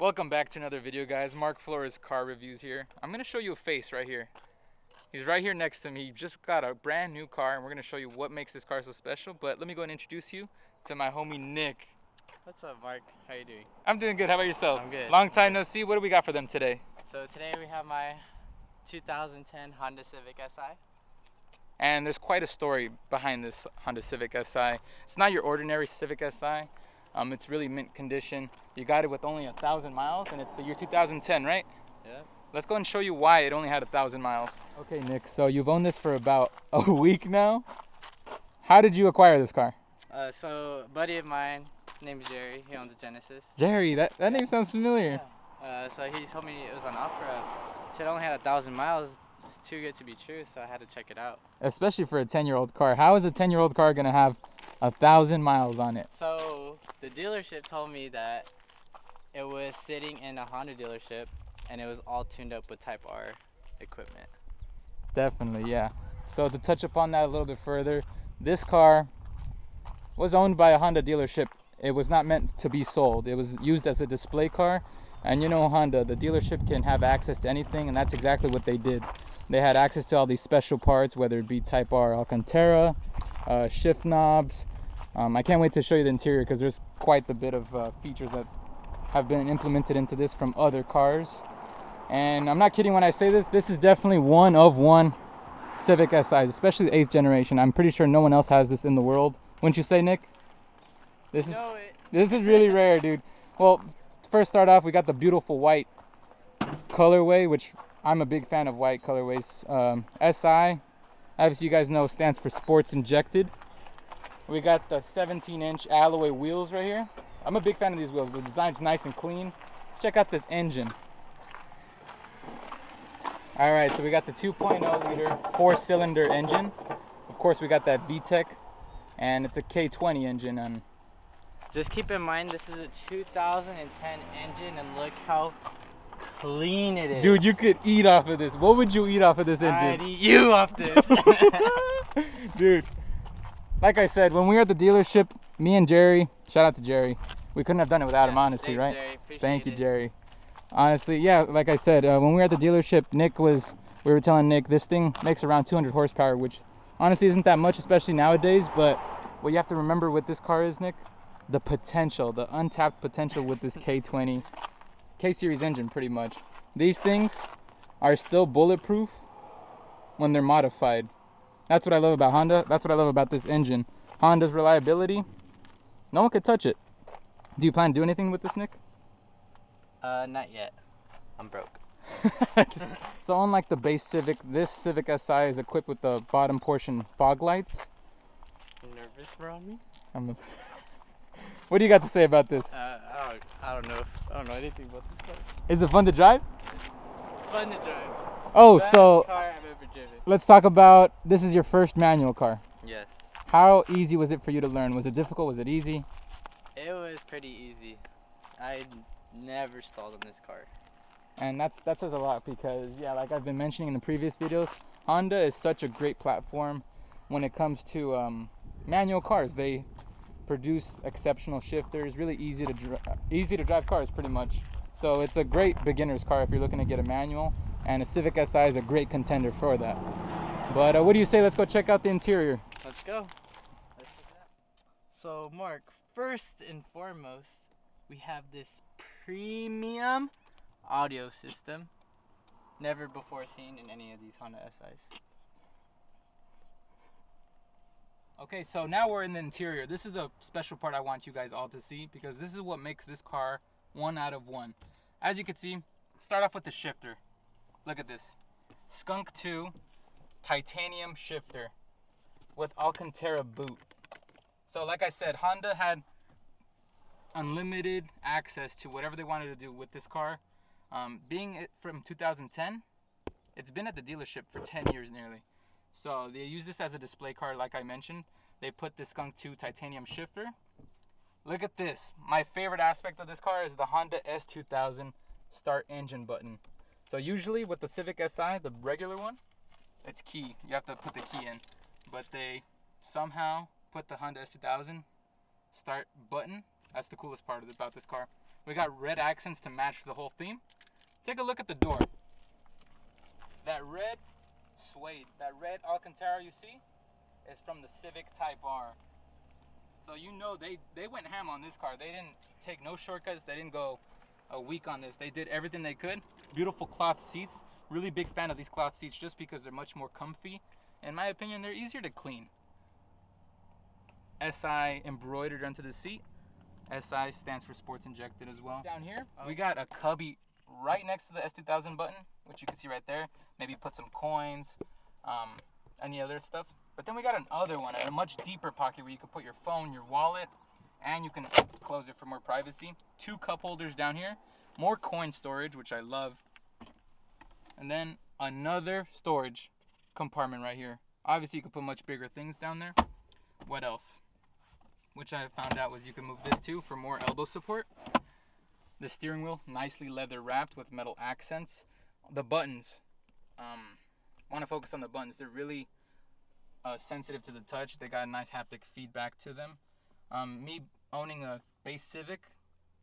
Welcome back to another video, guys. Mark Flores Car Reviews here. I'm going to show you a face right here. He's right here next to me. He just got a brand new car, and we're going to show you what makes this car so special. But let me go and introduce you to my homie, Nick. What's up, Mark? How you doing? I'm doing good. How about yourself? I'm good. Long time no see. What do we got for them today? So today we have my 2010 Honda Civic Si. And there's quite a story behind this Honda Civic Si. It's not your ordinary Civic Si. It's really mint condition. You got it with only 1,000 miles, and it's the year 2010, right? Yeah. Let's go and show you why it only had 1,000 miles. Okay, Nick, so you've owned this for about a week now. How did you acquire this car? So a buddy of mine, named Jerry, he owns a Genesis. Jerry, that name sounds familiar. Yeah. So he told me it was on offer. He said it only had 1,000 miles. It's too good to be true, so I had to check it out. Especially for a 10-year-old car. How is a 10-year-old car gonna have 1,000 miles on it? So the dealership told me that it was sitting in a Honda dealership, and it was all tuned up with Type R equipment. Definitely, yeah. So to touch upon that a little bit further, this car was owned by a Honda dealership. It was not meant to be sold. It was used as a display car. And you know Honda, the dealership can have access to anything, and that's exactly what they did. They had access to all these special parts, whether it be Type R Alcantara, shift knobs. I can't wait to show you the interior because there's quite the bit of features that have been implemented into this from other cars. And I'm not kidding when I say this. This is definitely one of one Civic SIs, especially the 8th generation. I'm pretty sure no one else has this in the world. Wouldn't you say, Nick? This is really rare, dude. Well, first start off, we got the beautiful white colorway, which I'm a big fan of white colorways. SI, obviously you guys know, stands for Sports Injected. We got the 17-inch alloy wheels right here. I'm a big fan of these wheels. The design's nice and clean. Check out this engine. All right, so we got the 2.0 liter 4-cylinder engine. Of course, we got that VTEC, and it's a K20 engine. And just keep in mind, this is a 2010 engine, and look how clean it is. Dude, you could eat off of this. What would you eat off of this engine? I'd eat you off this. Dude, like I said, when we were at the dealership, me and Jerry, shout out to Jerry, we couldn't have done it without him, honestly, thanks, right? Jerry. Thank you, it. Jerry. Honestly, yeah, like I said, when we were at the dealership, we were telling Nick this thing makes around 200 horsepower, which honestly isn't that much, especially nowadays. But what you have to remember with this car is, Nick, the potential, the untapped potential with this K20 K-Series engine, pretty much. These things are still bulletproof when they're modified. That's what I love about Honda. That's what I love about this engine. Honda's reliability, no one could touch it. Do you plan to do anything with this, Nick? Not yet. I'm broke. So unlike the base Civic, this Civic Si is equipped with the bottom portion fog lights. You nervous around me? What do you got to say about this? I don't know. I don't know anything about this car. Is it fun to drive? It's fun to drive. Oh, Best so car I've ever driven. let's talk about, this is your first manual car. Yes. How easy was it for you to learn? Was it difficult? Was it easy? It was pretty easy. I never stalled on this car. And that says a lot because, yeah, like I've been mentioning in the previous videos, Honda is such a great platform when it comes to manual cars. They produce exceptional shifters, really easy to drive cars, pretty much. So it's a great beginner's car if you're looking to get a manual, and a Civic Si is a great contender for that. But what do you say? Let's go check out the interior. Let's go. Let's check it out. So, Mark, first and foremost, we have this premium audio system, never before seen in any of these Honda SIs. Okay, so now we're in the interior. This is a special part I want you guys all to see because this is what makes this car 1 out of 1. As you can see, start off with the shifter. Look at this. Skunk 2 titanium shifter with Alcantara boot. So like I said, Honda had unlimited access to whatever they wanted to do with this car. Being it from 2010, it's been at the dealership for 10 years nearly. So they use this as a display car, like I mentioned. They put the Skunk 2 titanium shifter. Look at this. My favorite aspect of this car is the Honda S2000 start engine button. So usually with the Civic Si, the regular one, it's key. You have to put the key in. But they somehow put the Honda S2000 start button That's the coolest part about this car. We got red accents to match the whole theme. Take a look at the door. That red suede, that red Alcantara you see is from the Civic Type R. So you know they went ham on this car. They didn't take no shortcuts. They didn't go a week on this. They did everything they could. Beautiful cloth seats. Really big fan of these cloth seats just because they're much more comfy. In my opinion, they're easier to clean. SI embroidered onto the seat. SI stands for sports injected as well. Down here, we got a cubby right next to the S2000 button, which you can see right there. Maybe put some coins, any other stuff. But then we got another one, a much deeper pocket where you can put your phone, your wallet, and you can close it for more privacy. 2 cup holders down here, more coin storage, which I love. And then another storage compartment right here. Obviously, you can put much bigger things down there. What else? Which I found out was you can move this too for more elbow support. The steering wheel, nicely leather wrapped with metal accents. The buttons, want to focus on the buttons. They're really sensitive to the touch. They got a nice haptic feedback to them. Me owning a base Civic,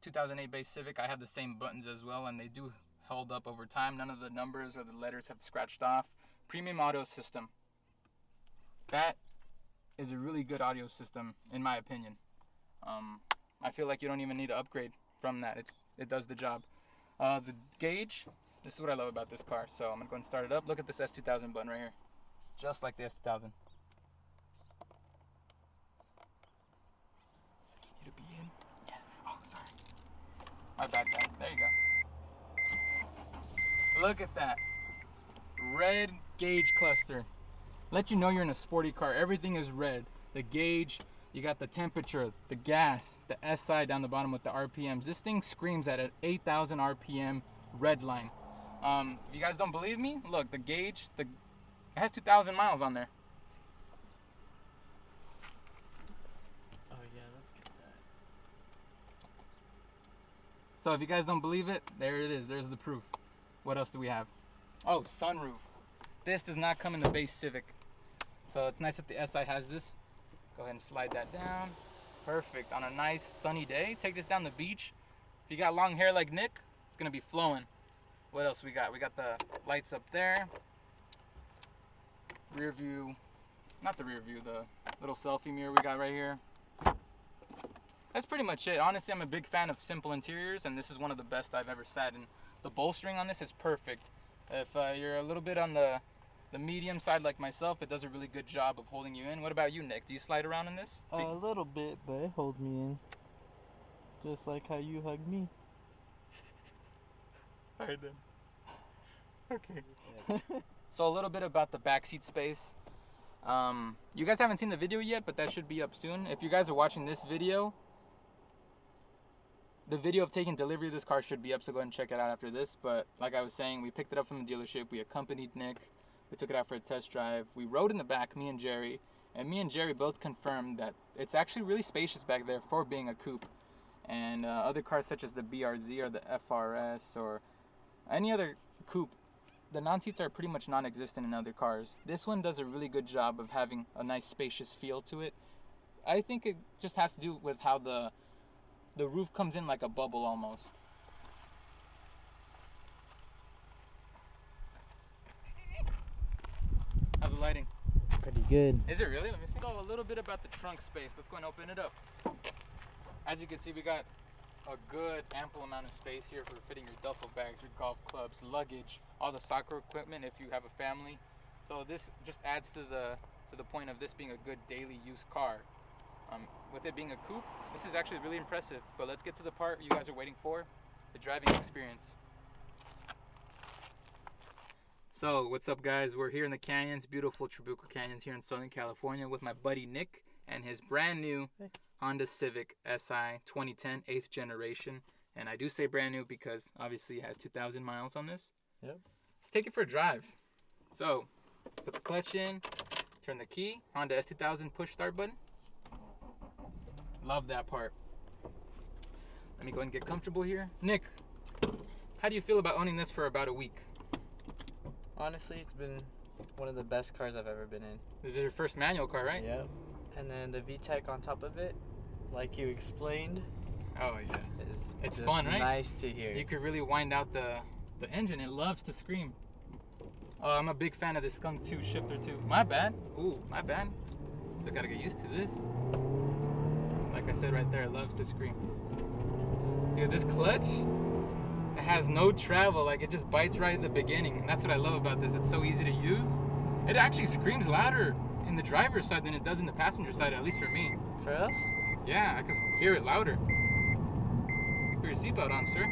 2008 base Civic, I have the same buttons as well, and they do hold up over time. None of the numbers or the letters have scratched off. Premium audio system. That is a really good audio system in my opinion. I feel like you don't even need to upgrade from that. It does the job. The gauge, this is what I love about this car. So I'm gonna go and start it up. Look at this S2000 button right here, just like the S2000. Can you be in? Yeah. Oh, sorry. My bad, guys. There you go. Look at that red gauge cluster. Let you know you're in a sporty car. Everything is red. The gauge, you got the temperature, the gas, the SI down the bottom with the RPMs. This thing screams at an 8,000 RPM red line. If you guys don't believe me, look, the gauge, it has 2,000 miles on there. Oh yeah, let's get that. So if you guys don't believe it, there it is. There's the proof. What else do we have? Oh, sunroof. This does not come in the base Civic. So it's nice that the SI has this. Go ahead and slide that down. Perfect. On a nice sunny day, take this down the beach. If you got long hair like Nick, it's gonna be flowing. What else we got? We got the lights up there. Rear view, not the rear view, the little selfie mirror we got right here. That's pretty much it. Honestly, I'm a big fan of simple interiors, and this is one of the best I've ever sat in. The bolstering on this is perfect. If you're a little bit on the medium side like myself, it does a really good job of holding you in. What about you, Nick? Do you slide around in this? A little bit, but it holds me in. Just like how you hug me. Alright then. Okay. So a little bit about the backseat space. You guys haven't seen the video yet, but that should be up soon. If you guys are watching this video, the video of taking delivery of this car should be up, so go ahead and check it out after this. But like I was saying, we picked it up from the dealership. We accompanied Nick. We took it out for a test drive. We rode in the back, me and Jerry. And me and Jerry both confirmed that it's actually really spacious back there for being a coupe. And other cars such as the BRZ or the FRS or any other coupe, the non-seats are pretty much non-existent in other cars. This one does a really good job of having a nice spacious feel to it. I think it just has to do with how the roof comes in like a bubble almost. How's the lighting? Pretty good. Is it really? Let me see. So a little bit about the trunk space. Let's go and open it up. As you can see, we got a good ample amount of space here for fitting your duffel bags, your golf clubs, luggage, all the soccer equipment if you have a family. So this just adds to the point of this being a good daily use car. With it being a coupe, this is actually really impressive. But let's get to the part you guys are waiting for, the driving experience. So what's up, guys? We're here in the canyons, beautiful Trabuco Canyons here in Southern California with my buddy Nick and his brand new Honda Civic Si 2010 8th generation. And I do say brand new because obviously it has 2,000 miles on this. Yep. Let's take it for a drive. So put the clutch in, turn the key, Honda S2000 push start button. Love that part. Let me go and get comfortable here. Nick, how do you feel about owning this for about a week? Honestly, it's been one of the best cars I've ever been in. This is your first manual car, right? Yep. And then the VTEC on top of it, like you explained, Oh yeah. It's just fun, right? Nice to hear. You could really wind out the engine. It loves to scream. Oh, I'm a big fan of this Skunk 2 shifter too. My bad. Ooh, my bad. Still gotta get used to this. Like I said right there, it loves to scream. Dude, this clutch, it has no travel. Like, it just bites right in the beginning. And that's what I love about this. It's so easy to use. It actually screams louder in the driver's side than it does in the passenger side, at least for me. For us? Yeah, I can hear it louder. Put your seatbelt on, sir.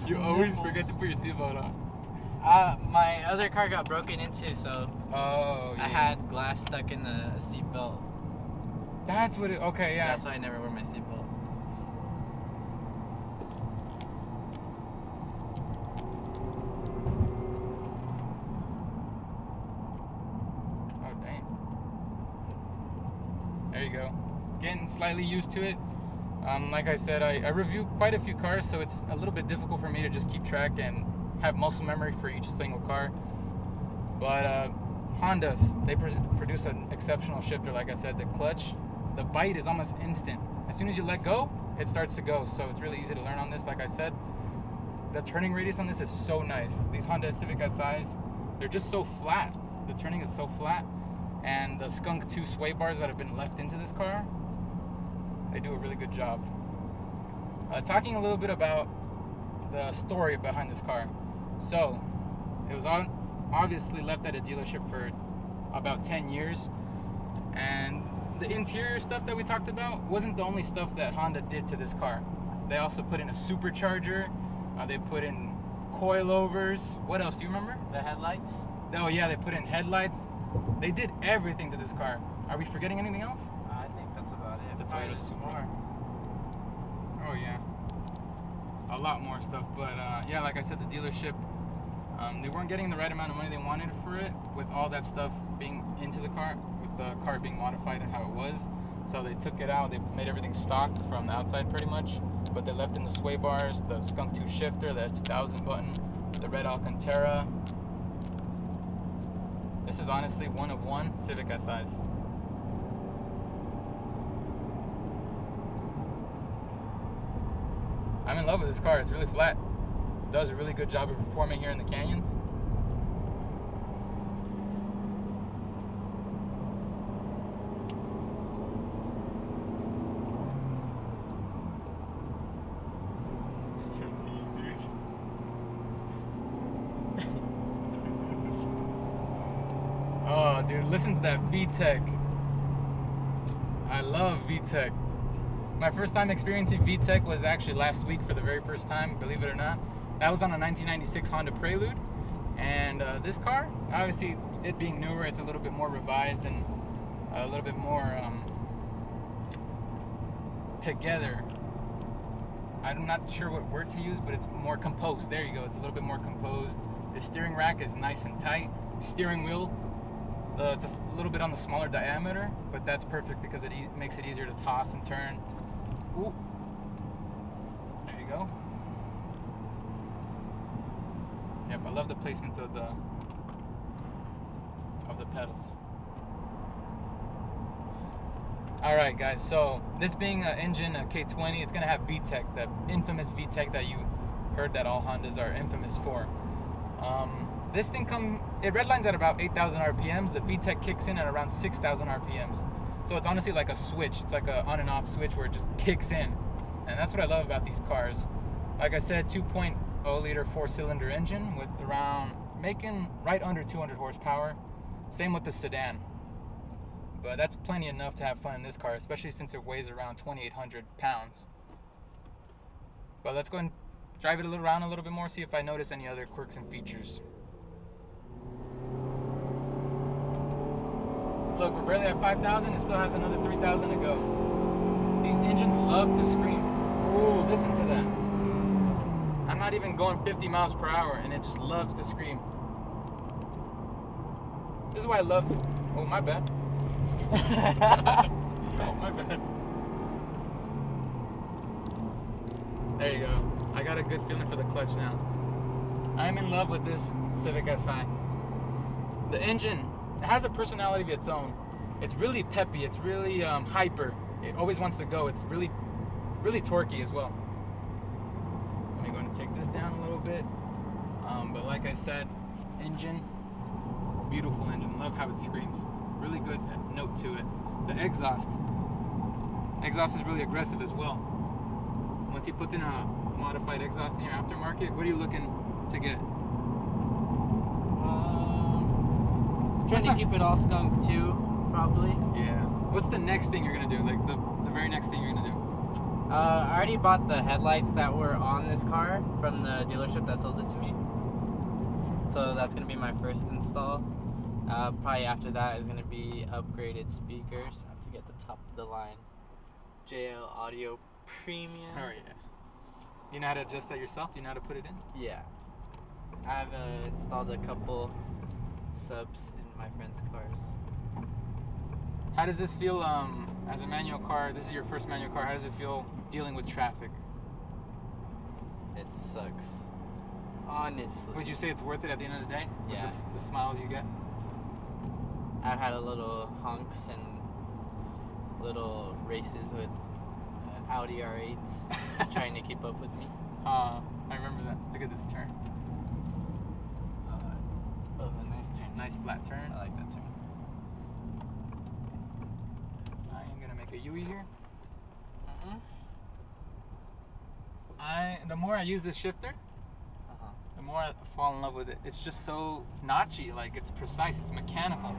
You always forget to put your seatbelt on. My other car got broken into, so Oh, yeah. I had glass stuck in the seatbelt. That's what it, okay, yeah. That's why I never wear my seatbelt. Oh, dang. There you go. Getting slightly used to it. Like I said, I review quite a few cars, so it's a little bit difficult for me to just keep track and have muscle memory for each single car. But Hondas, they produce an exceptional shifter. Like I said, the clutch, the bite is almost instant. As soon as you let go, it starts to go. So it's really easy to learn on this. Like I said, the turning radius on this is so nice. These Honda Civic SIs, they're just so flat. The turning is so flat. And the Skunk 2 sway bars that have been left into this car, they do a really good job. Talking a little bit about the story behind this car. So, it was obviously left at a dealership for about 10 years. And the interior stuff that we talked about wasn't the only stuff that Honda did to this car. They also put in a supercharger. They put in coilovers. What else? Do you remember? The headlights? Oh yeah, they put in headlights. They did everything to this car. Are we forgetting anything else? I think that's about it. The Probably Toyota some Supra. more. Oh yeah, a lot more stuff. But yeah, like I said, the dealership, they weren't getting the right amount of money they wanted for it with all that stuff being into the car, with the car being modified and how it was. So they took it out. They made everything stock from the outside pretty much, but they left in the sway bars, the Skunk 2 shifter, the S2000 button, the red Alcantara. This is honestly one of one Civic SIs. I'm in love with this car. It's really flat. It does a really good job of performing here in the canyons. Oh, dude, listen to that VTEC. I love VTEC. My first time experiencing VTEC was actually last week for the very first time, believe it or not. That was on a 1996 Honda Prelude. And this car, obviously it being newer, it's a little bit more revised and a little bit more together. I'm not sure what word to use, but it's more composed. There you go, it's a little bit more composed. The steering rack is nice and tight. Steering wheel, it's a little bit on the smaller diameter, but that's perfect because it makes it easier to toss and turn. Ooh. There you go. Yep, I love the placements of the pedals. Alright guys, so this being an engine, a K20, it's going to have VTEC, that infamous VTEC that you heard that all Hondas are infamous for. This thing it redlines at about 8,000 RPMs. The VTEC kicks in at around 6,000 RPMs. So it's honestly like a switch. It's like a on and off switch where it just kicks in. And that's what I love about these cars. Like I said, 2.0 liter 4-cylinder engine with making right under 200 horsepower. Same with the sedan. But that's plenty enough to have fun in this car, especially since it weighs around 2,800 pounds. But let's go and drive it around a little bit more, see if I notice any other quirks and features. Look, we're barely at 5,000. It still has another 3,000 to go. These engines love to scream. Ooh, listen to that. I'm not even going 50 miles per hour, and it just loves to scream. This is why I love... Oh, my bad. Oh, my bad. There you go. I got a good feeling for the clutch now. I'm in love with this Civic Si. The engine, it has a personality of its own. It's really peppy. It's really hyper. It always wants to go. It's really torquey as well. I'm going to take this down a little bit. But like I said, engine, beautiful engine. Love how it screams. Really good note to it. The exhaust is really aggressive as well. Once he puts in a modified exhaust in your aftermarket, what are you looking to get? Trying to keep it all skunk too, probably. Yeah. What's the next thing you're gonna do? Like the very next thing you're gonna do? I already bought the headlights that were on this car from the dealership that sold it to me. So that's gonna be my first install. Probably after that is gonna be upgraded speakers. I have to get the top of the line JL Audio Premium. Oh yeah. You know how to adjust that yourself? Do you know how to put it in? Yeah. I've installed a couple subs in my friends' cars. How does this feel as a manual car? This is your first manual car. How does it feel dealing with traffic? It sucks. Honestly. Would you say it's worth it at the end of the day? Yeah. The smiles you get? I've had a little honks and little races with Audi R8s trying to keep up with me. I remember that. Look at this turn. Oh, a nice turn. Nice flat turn. I like that turn. I am gonna make a U-E here. Mm-hmm. The more I use this shifter, the more I fall in love with it. It's just so notchy, like it's precise, it's mechanical.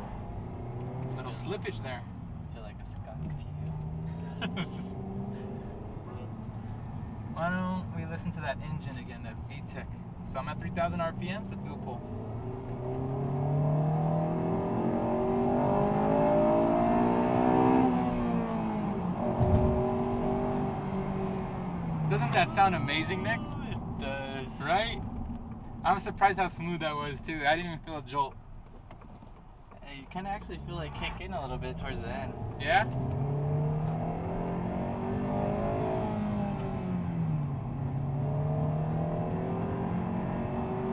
Little slippage there. I feel like a skunk to you. Why don't we listen to that engine again, that VTEC? So I'm at 3,000 RPMs, let's do a pull. Doesn't that sound amazing, Nick? It does. Right? I'm surprised how smooth that was too. I didn't even feel a jolt. You kind of actually feel like kick in a little bit towards the end. Yeah?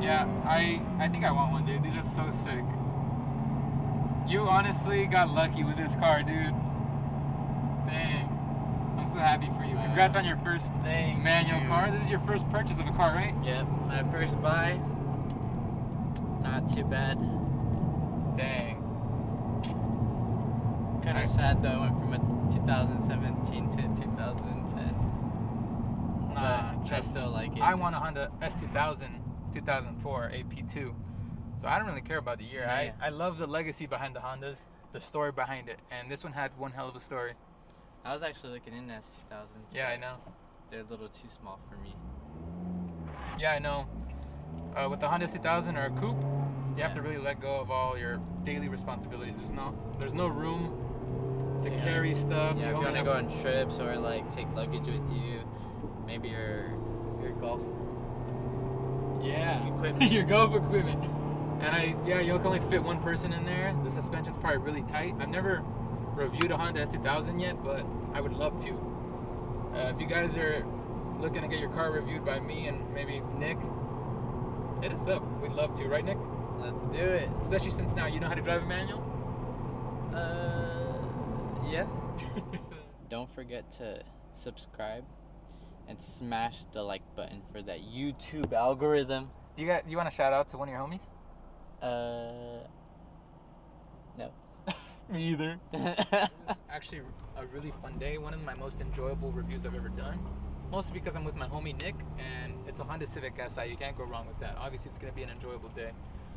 Yeah, I think I want one, dude. These are so sick. You honestly got lucky with this car, dude. Dang. I'm so happy for you. Congrats on your first manual car. This is your first purchase of a car, right? Yep, my first buy. Not too bad. Dang. Kind of sad though, I went from a 2017 to 2010. Nah, But I still like it. I want a Honda S2000 2004 AP2. So I don't really care about the year. Yeah. I love the legacy behind the Hondas, the story behind it, and this one had one hell of a story. I was actually looking in S2000s. Yeah, I know. They're a little too small for me. Yeah, I know. With the Honda 2000 or a coupe, you have to really let go of all your daily responsibilities. There's no room to carry stuff. Yeah, if you only want to have- go on trips or like take luggage with you, maybe your golf Yeah, equipment. your golf equipment. And you can only fit one person in there. The suspension's probably really tight. I've never reviewed a Honda S2000 yet, but I would love to. If you guys are looking to get your car reviewed by me and maybe Nick, hit us up. We'd love to, right, Nick? Let's do it. Especially since now you know how to drive a manual. Yeah. Don't forget to subscribe and smash the like button for that YouTube algorithm. Do you want to shout out to one of your homies? No. Me either. It was actually a really fun day. One of my most enjoyable reviews I've ever done. Mostly because I'm with my homie Nick, and it's a Honda Civic SI. You can't go wrong with that. Obviously, it's going to be an enjoyable day.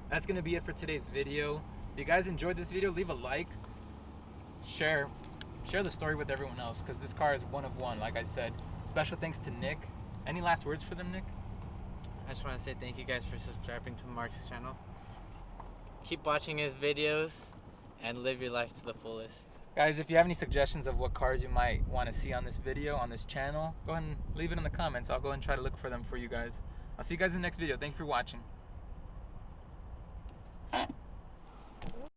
That's going to be it for today's video. If you guys enjoyed this video, leave a like. Share the story with everyone else, because this car is one of one, like I said. Special thanks to Nick. Any last words for them, Nick? I just want to say thank you guys for subscribing to Mark's channel. Keep watching his videos and live your life to the fullest. Guys, if you have any suggestions of what cars you might want to see on this video, on this channel, go ahead and leave it in the comments. I'll go and try to look for them for you guys. I'll see you guys in the next video. Thanks for watching.